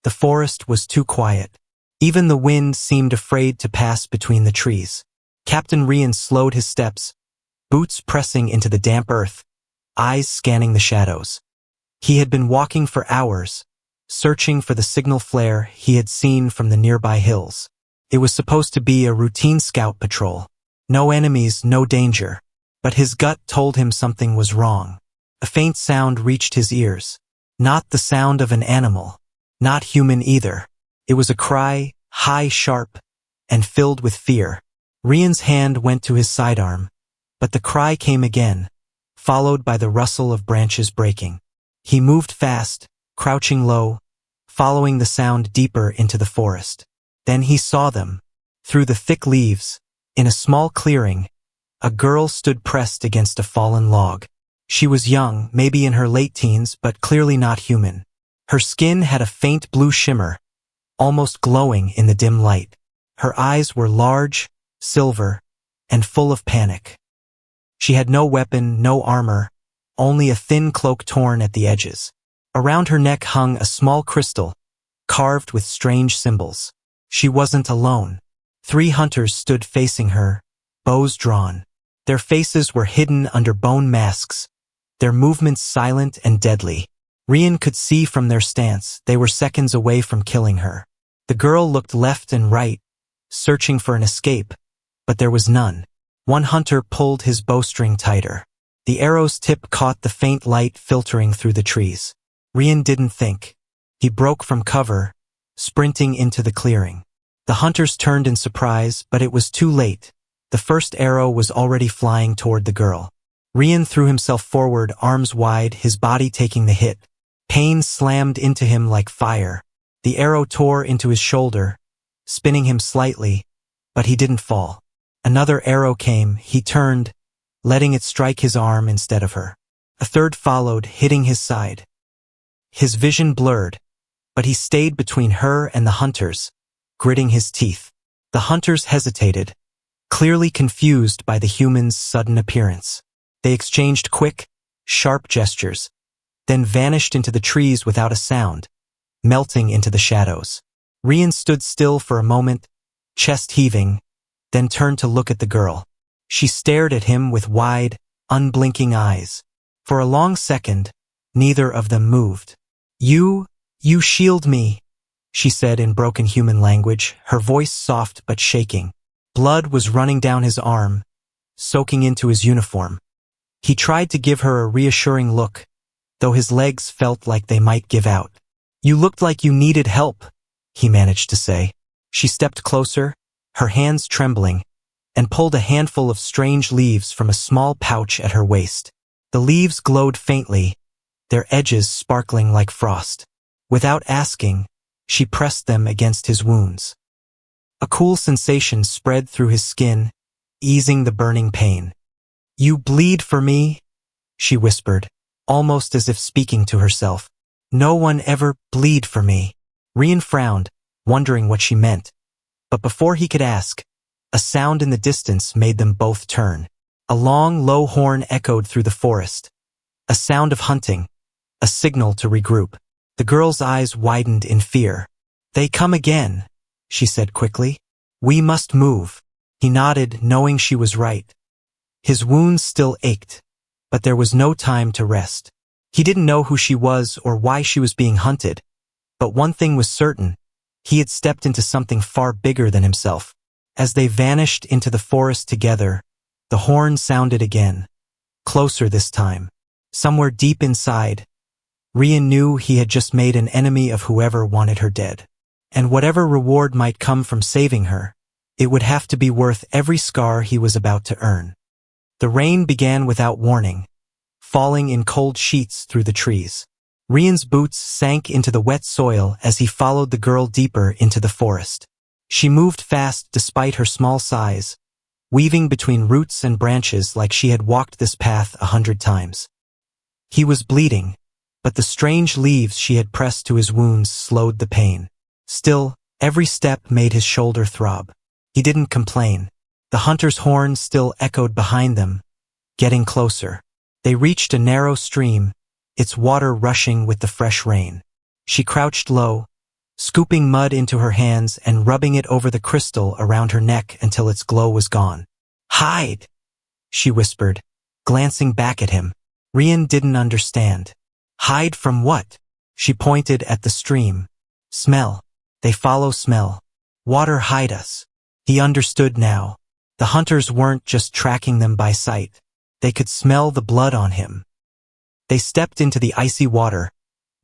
The forest was too quiet. Even the wind seemed afraid to pass between the trees. Captain Rian slowed his steps, boots pressing into the damp earth, eyes scanning the shadows. He had been walking for hours, searching for the signal flare he had seen from the nearby hills. It was supposed to be a routine scout patrol. No enemies, no danger. But his gut told him something was wrong. A faint sound reached his ears. Not the sound of an animal. Not human either. It was a cry, high, sharp, and filled with fear. Rian's hand went to his sidearm, but the cry came again, followed by the rustle of branches breaking. He moved fast, crouching low, following the sound deeper into the forest. Then he saw them. Through the thick leaves, in a small clearing, a girl stood pressed against a fallen log. She was young, maybe in her late teens, but clearly not human. Her skin had a faint blue shimmer, almost glowing in the dim light. Her eyes were large, silver, and full of panic. She had no weapon, no armor, only a thin cloak torn at the edges. Around her neck hung a small crystal, carved with strange symbols. She wasn't alone. 3 hunters stood facing her, bows drawn. Their faces were hidden under bone masks, their movements silent and deadly. Rian could see from their stance they were seconds away from killing her. The girl looked left and right, searching for an escape, but there was none. One hunter pulled his bowstring tighter. The arrow's tip caught the faint light filtering through the trees. Rian didn't think. He broke from cover, sprinting into the clearing. The hunters turned in surprise, but it was too late. The first arrow was already flying toward the girl. Rian threw himself forward, arms wide, his body taking the hit. Pain slammed into him like fire. The arrow tore into his shoulder, spinning him slightly, but he didn't fall. Another arrow came, he turned, letting it strike his arm instead of her. A third followed, hitting his side. His vision blurred, but he stayed between her and the hunters, gritting his teeth. The hunters hesitated, clearly confused by the human's sudden appearance. They exchanged quick, sharp gestures, then vanished into the trees without a sound, melting into the shadows. Rian stood still for a moment, chest heaving, then turned to look at the girl. She stared at him with wide, unblinking eyes. For a long second, neither of them moved. You shield me," she said in broken human language, her voice soft but shaking. Blood was running down his arm, soaking into his uniform. He tried to give her a reassuring look, though his legs felt like they might give out. "You looked like you needed help," he managed to say. She stepped closer, her hands trembling, and pulled a handful of strange leaves from a small pouch at her waist. The leaves glowed faintly, their edges sparkling like frost. Without asking, she pressed them against his wounds. A cool sensation spread through his skin, easing the burning pain. "You bleed for me," she whispered, almost as if speaking to herself. "No one ever bleed for me." Rian frowned, wondering what she meant. But before he could ask, a sound in the distance made them both turn. A long, low horn echoed through the forest. A sound of hunting, a signal to regroup. The girl's eyes widened in fear. "They come again," she said quickly. "We must move." He nodded, knowing she was right. His wounds still ached, but there was no time to rest. He didn't know who she was or why she was being hunted, but one thing was certain. He had stepped into something far bigger than himself. As they vanished into the forest together, the horn sounded again, closer this time. Somewhere deep inside, Rian knew he had just made an enemy of whoever wanted her dead. And whatever reward might come from saving her, it would have to be worth every scar he was about to earn. The rain began without warning, falling in cold sheets through the trees. Rian's boots sank into the wet soil as he followed the girl deeper into the forest. She moved fast despite her small size, weaving between roots and branches like she had walked this path 100 times. He was bleeding, but the strange leaves she had pressed to his wounds slowed the pain. Still, every step made his shoulder throb. He didn't complain. The hunter's horn still echoed behind them, getting closer. They reached a narrow stream, its water rushing with the fresh rain. She crouched low, scooping mud into her hands and rubbing it over the crystal around her neck until its glow was gone. "Hide!" she whispered, glancing back at him. Rian didn't understand. "Hide from what?" She pointed at the stream. "Smell. They follow smell. Water hide us." He understood now. The hunters weren't just tracking them by sight. They could smell the blood on him. They stepped into the icy water,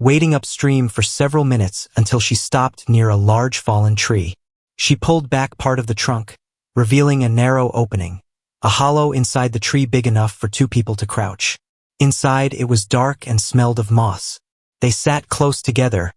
waiting upstream for several minutes until she stopped near a large fallen tree. She pulled back part of the trunk, revealing a narrow opening, a hollow inside the tree big enough for two people to crouch. Inside it was dark and smelled of moss. They sat close together,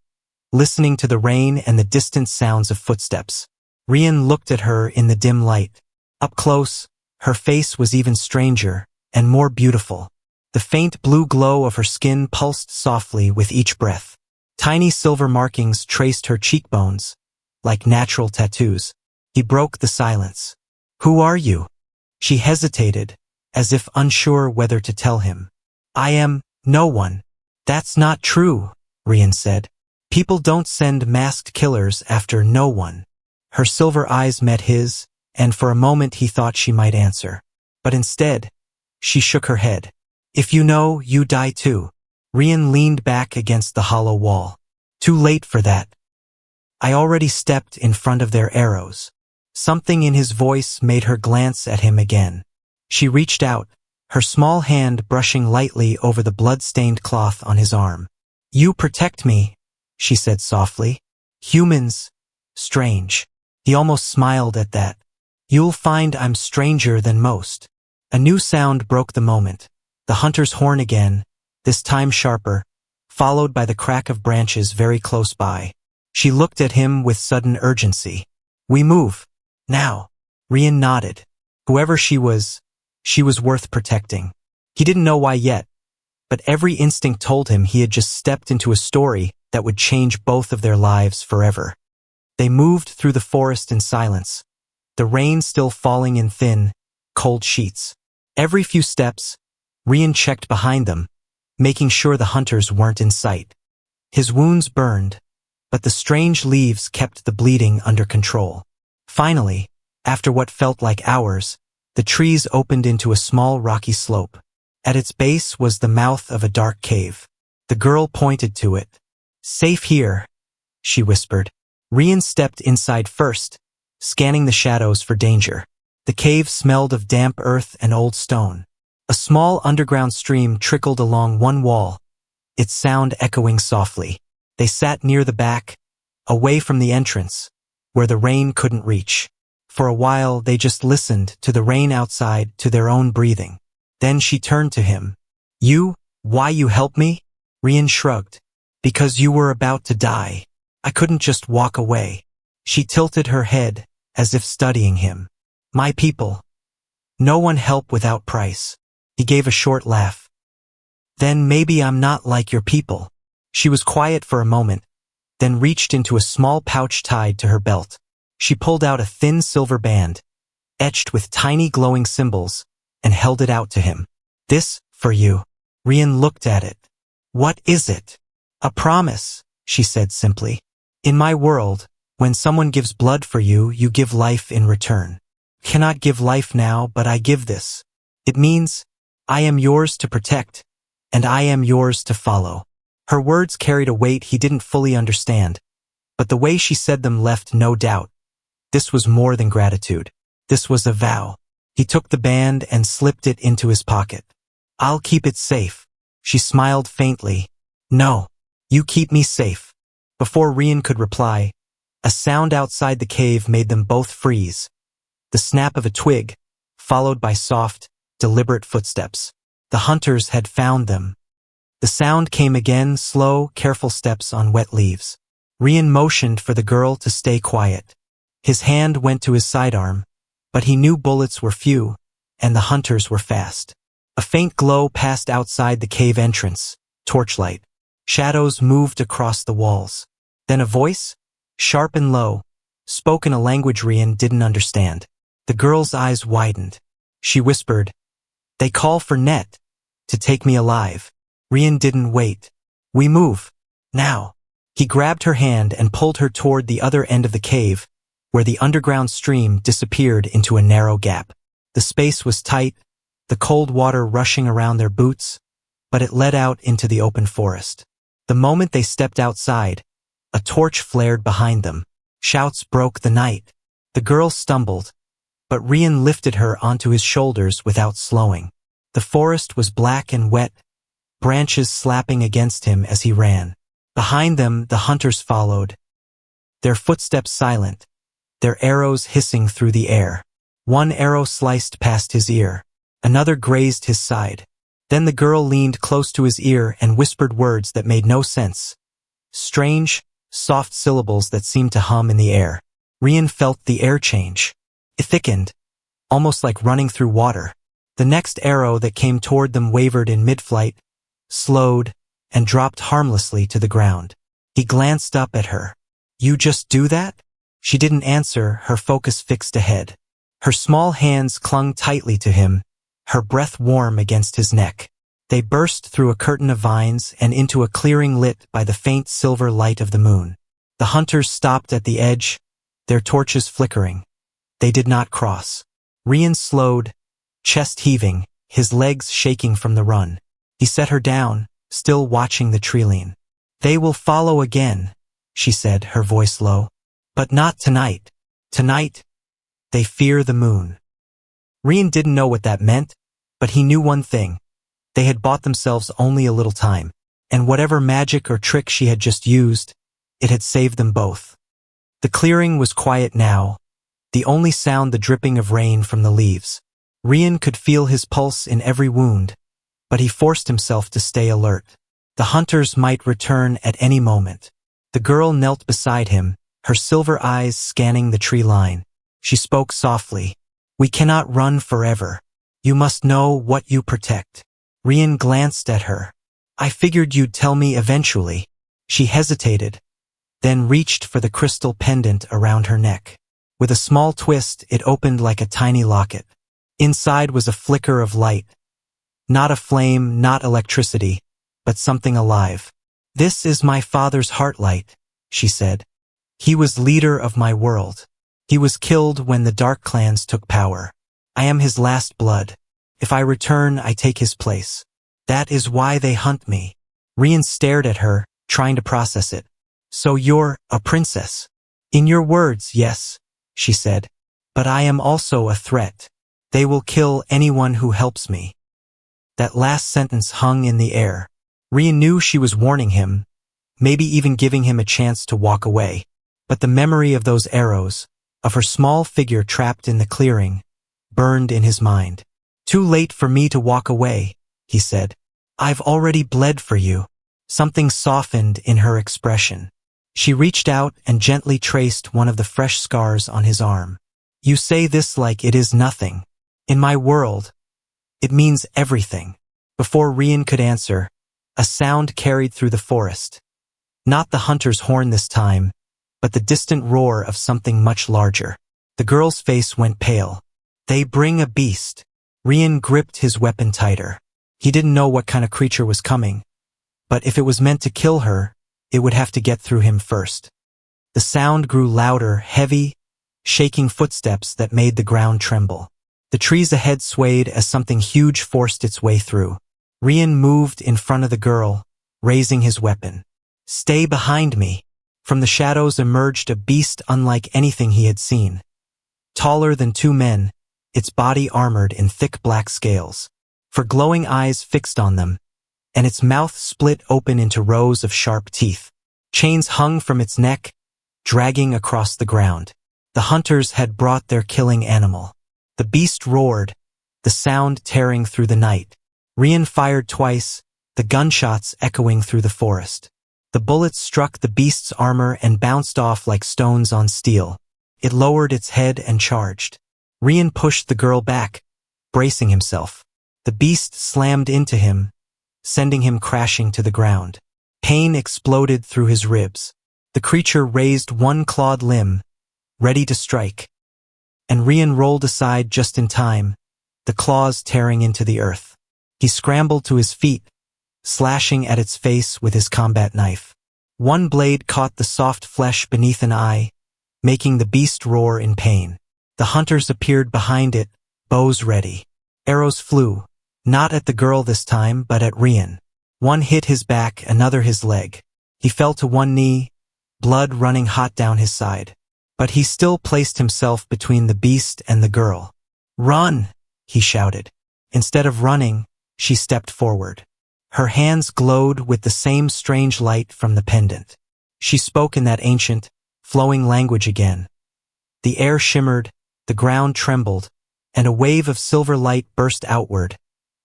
listening to the rain and the distant sounds of footsteps. Rian looked at her in the dim light. Up close, her face was even stranger and more beautiful. The faint blue glow of her skin pulsed softly with each breath. Tiny silver markings traced her cheekbones, like natural tattoos. He broke the silence. "Who are you?" She hesitated, as if unsure whether to tell him. "I am no one." "That's not true," Rian said. "People don't send masked killers after no one." Her silver eyes met his, and for a moment he thought she might answer. But instead, she shook her head. "If you know, you die too." Rian leaned back against the hollow wall. "Too late for that. I already stepped in front of their arrows." Something in his voice made her glance at him again. She reached out, her small hand brushing lightly over the blood-stained cloth on his arm. "You protect me," she said softly. "Humans, strange." He almost smiled at that. "You'll find I'm stranger than most." A new sound broke the moment. The hunter's horn again, this time sharper, followed by the crack of branches very close by. She looked at him with sudden urgency. "We move. Now." Rian nodded. Whoever she was worth protecting. He didn't know why yet, but every instinct told him he had just stepped into a story that would change both of their lives forever. They moved through the forest in silence, the rain still falling in thin, cold sheets. Every few steps, Rian checked behind them, making sure the hunters weren't in sight. His wounds burned, but the strange leaves kept the bleeding under control. Finally, after what felt like hours, the trees opened into a small rocky slope. At its base was the mouth of a dark cave. The girl pointed to it. "Safe here," she whispered. Rian stepped inside first, scanning the shadows for danger. The cave smelled of damp earth and old stone. A small underground stream trickled along one wall, its sound echoing softly. They sat near the back, away from the entrance, where the rain couldn't reach. For a while they just listened to the rain outside, to their own breathing. Then she turned to him. Why you help me?" Rian shrugged. "Because you were about to die. I couldn't just walk away." She tilted her head, as if studying him. "My people. No one help without price." He gave a short laugh. "Then maybe I'm not like your people." She was quiet for a moment, then reached into a small pouch tied to her belt. She pulled out a thin silver band, etched with tiny glowing symbols, and held it out to him. "This, for you." Rian looked at it. "What is it?" "A promise," she said simply. "In my world, when someone gives blood for you, you give life in return. Cannot give life now, but I give this. It means, I am yours to protect, and I am yours to follow." Her words carried a weight he didn't fully understand, but the way she said them left no doubt. This was more than gratitude. This was a vow. He took the band and slipped it into his pocket. "I'll keep it safe." She smiled faintly. "No, you keep me safe." Before Rian could reply, a sound outside the cave made them both freeze. The snap of a twig, followed by soft, deliberate footsteps. The hunters had found them. The sound came again, slow, careful steps on wet leaves. Rian motioned for the girl to stay quiet. His hand went to his sidearm, but he knew bullets were few, and the hunters were fast. A faint glow passed outside the cave entrance, torchlight. Shadows moved across the walls. Then a voice, sharp and low, spoke in a language Rian didn't understand. The girl's eyes widened. She whispered, "They call for Net, to take me alive." Rian didn't wait. "We move. Now." He grabbed her hand and pulled her toward the other end of the cave, where the underground stream disappeared into a narrow gap. The space was tight, the cold water rushing around their boots, but it led out into the open forest. The moment they stepped outside, a torch flared behind them. Shouts broke the night. The girl stumbled, but Rian lifted her onto his shoulders without slowing. The forest was black and wet, branches slapping against him as he ran. Behind them, the hunters followed, their footsteps silent, their arrows hissing through the air. One arrow sliced past his ear. Another grazed his side. Then the girl leaned close to his ear and whispered words that made no sense. Strange, soft syllables that seemed to hum in the air. Rian felt the air change. It thickened, almost like running through water. The next arrow that came toward them wavered in mid-flight, slowed, and dropped harmlessly to the ground. He glanced up at her. "You just do that?" She didn't answer, her focus fixed ahead. Her small hands clung tightly to him, her breath warm against his neck. They burst through a curtain of vines and into a clearing lit by the faint silver light of the moon. The hunters stopped at the edge, their torches flickering. They did not cross. Rian slowed, chest heaving, his legs shaking from the run. He set her down, still watching the treeline. "They will follow again," she said, her voice low. "But not tonight. Tonight, they fear the moon." Rian didn't know what that meant, but he knew one thing. They had bought themselves only a little time, and whatever magic or trick she had just used, it had saved them both. The clearing was quiet now, the only sound the dripping of rain from the leaves. Rian could feel his pulse in every wound, but he forced himself to stay alert. The hunters might return at any moment. The girl knelt beside him, her silver eyes scanning the tree line. She spoke softly. "We cannot run forever. You must know what you protect." Rian glanced at her. "I figured you'd tell me eventually." She hesitated, then reached for the crystal pendant around her neck. With a small twist, it opened like a tiny locket. Inside was a flicker of light. Not a flame, not electricity, but something alive. "This is my father's heartlight," she said. "He was leader of my world. He was killed when the dark clans took power. I am his last blood. If I return, I take his place. That is why they hunt me." Rian stared at her, trying to process it. "So you're a princess?" "In your words, yes," she said. "But I am also a threat. They will kill anyone who helps me." That last sentence hung in the air. Rian knew she was warning him, maybe even giving him a chance to walk away. But the memory of those arrows, of her small figure trapped in the clearing, burned in his mind. "Too late for me to walk away," he said. "I've already bled for you." Something softened in her expression. She reached out and gently traced one of the fresh scars on his arm. "You say this like it is nothing. In my world, it means everything." Before Rian could answer, a sound carried through the forest. Not the hunter's horn this time, but the distant roar of something much larger. The girl's face went pale. "They bring a beast." Rian gripped his weapon tighter. He didn't know what kind of creature was coming, but if it was meant to kill her, it would have to get through him first. The sound grew louder, heavy, shaking footsteps that made the ground tremble. The trees ahead swayed as something huge forced its way through. Rian moved in front of the girl, raising his weapon. "Stay behind me." From the shadows emerged a beast unlike anything he had seen. Taller than two men, its body armored in thick black scales, for glowing eyes fixed on them, and its mouth split open into rows of sharp teeth. Chains hung from its neck, dragging across the ground. The hunters had brought their killing animal. The beast roared, the sound tearing through the night. Rian fired twice, the gunshots echoing through the forest. The bullets struck the beast's armor and bounced off like stones on steel. It lowered its head and charged. Rian pushed the girl back, bracing himself. The beast slammed into him, sending him crashing to the ground. Pain exploded through his ribs. The creature raised one clawed limb, ready to strike. And Rian rolled aside just in time, the claws tearing into the earth. He scrambled to his feet, slashing at its face with his combat knife. One blade caught the soft flesh beneath an eye, making the beast roar in pain. The hunters appeared behind it, bows ready. Arrows flew, not at the girl this time, but at Rian. One hit his back, another his leg. He fell to one knee, blood running hot down his side. But he still placed himself between the beast and the girl. "Run!" he shouted. Instead of running, she stepped forward. Her hands glowed with the same strange light from the pendant. She spoke in that ancient, flowing language again. The air shimmered, the ground trembled, and a wave of silver light burst outward,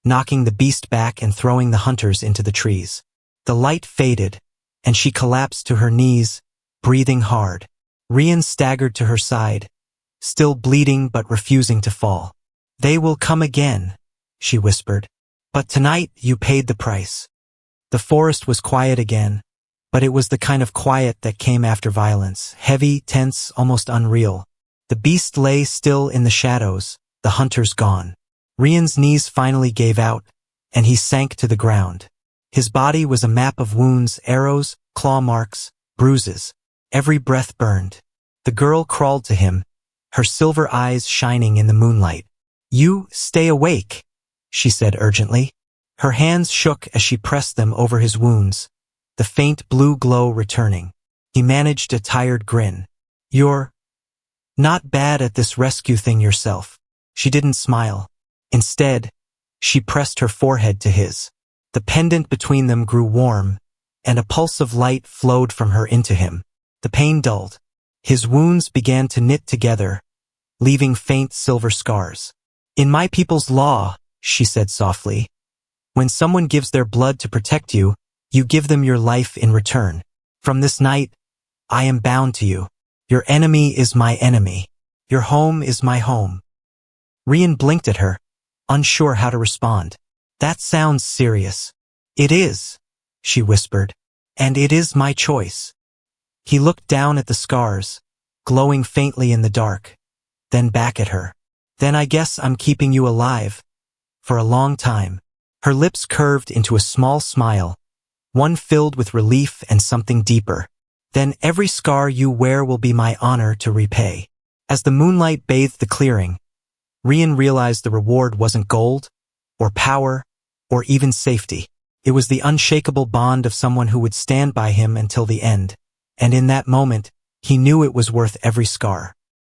knocking the beast back and throwing the hunters into the trees. The light faded, and she collapsed to her knees, breathing hard. Rian staggered to her side, still bleeding but refusing to fall. "They will come again," she whispered. "But tonight you paid the price." The forest was quiet again, but it was the kind of quiet that came after violence, heavy, tense, almost unreal. The beast lay still in the shadows, the hunters gone. Rian's knees finally gave out, and he sank to the ground. His body was a map of wounds, arrows, claw marks, bruises. Every breath burned. The girl crawled to him, her silver eyes shining in the moonlight. "You stay awake," she said urgently. Her hands shook as she pressed them over his wounds, the faint blue glow returning. He managed a tired grin. "You're not bad at this rescue thing yourself." She didn't smile. Instead, she pressed her forehead to his. The pendant between them grew warm, and a pulse of light flowed from her into him. The pain dulled. His wounds began to knit together, leaving faint silver scars. "In my people's law," she said softly, "when someone gives their blood to protect you, you give them your life in return. From this night, I am bound to you. Your enemy is my enemy. Your home is my home." Rian blinked at her, unsure how to respond. "That sounds serious." "It is," she whispered, "and it is my choice." He looked down at the scars, glowing faintly in the dark, then back at her. "Then I guess I'm keeping you alive. For a long time." Her lips curved into a small smile, one filled with relief and something deeper. "Then every scar you wear will be my honor to repay." As the moonlight bathed the clearing, Rian realized the reward wasn't gold, or power, or even safety. It was the unshakable bond of someone who would stand by him until the end, and in that moment, he knew it was worth every scar.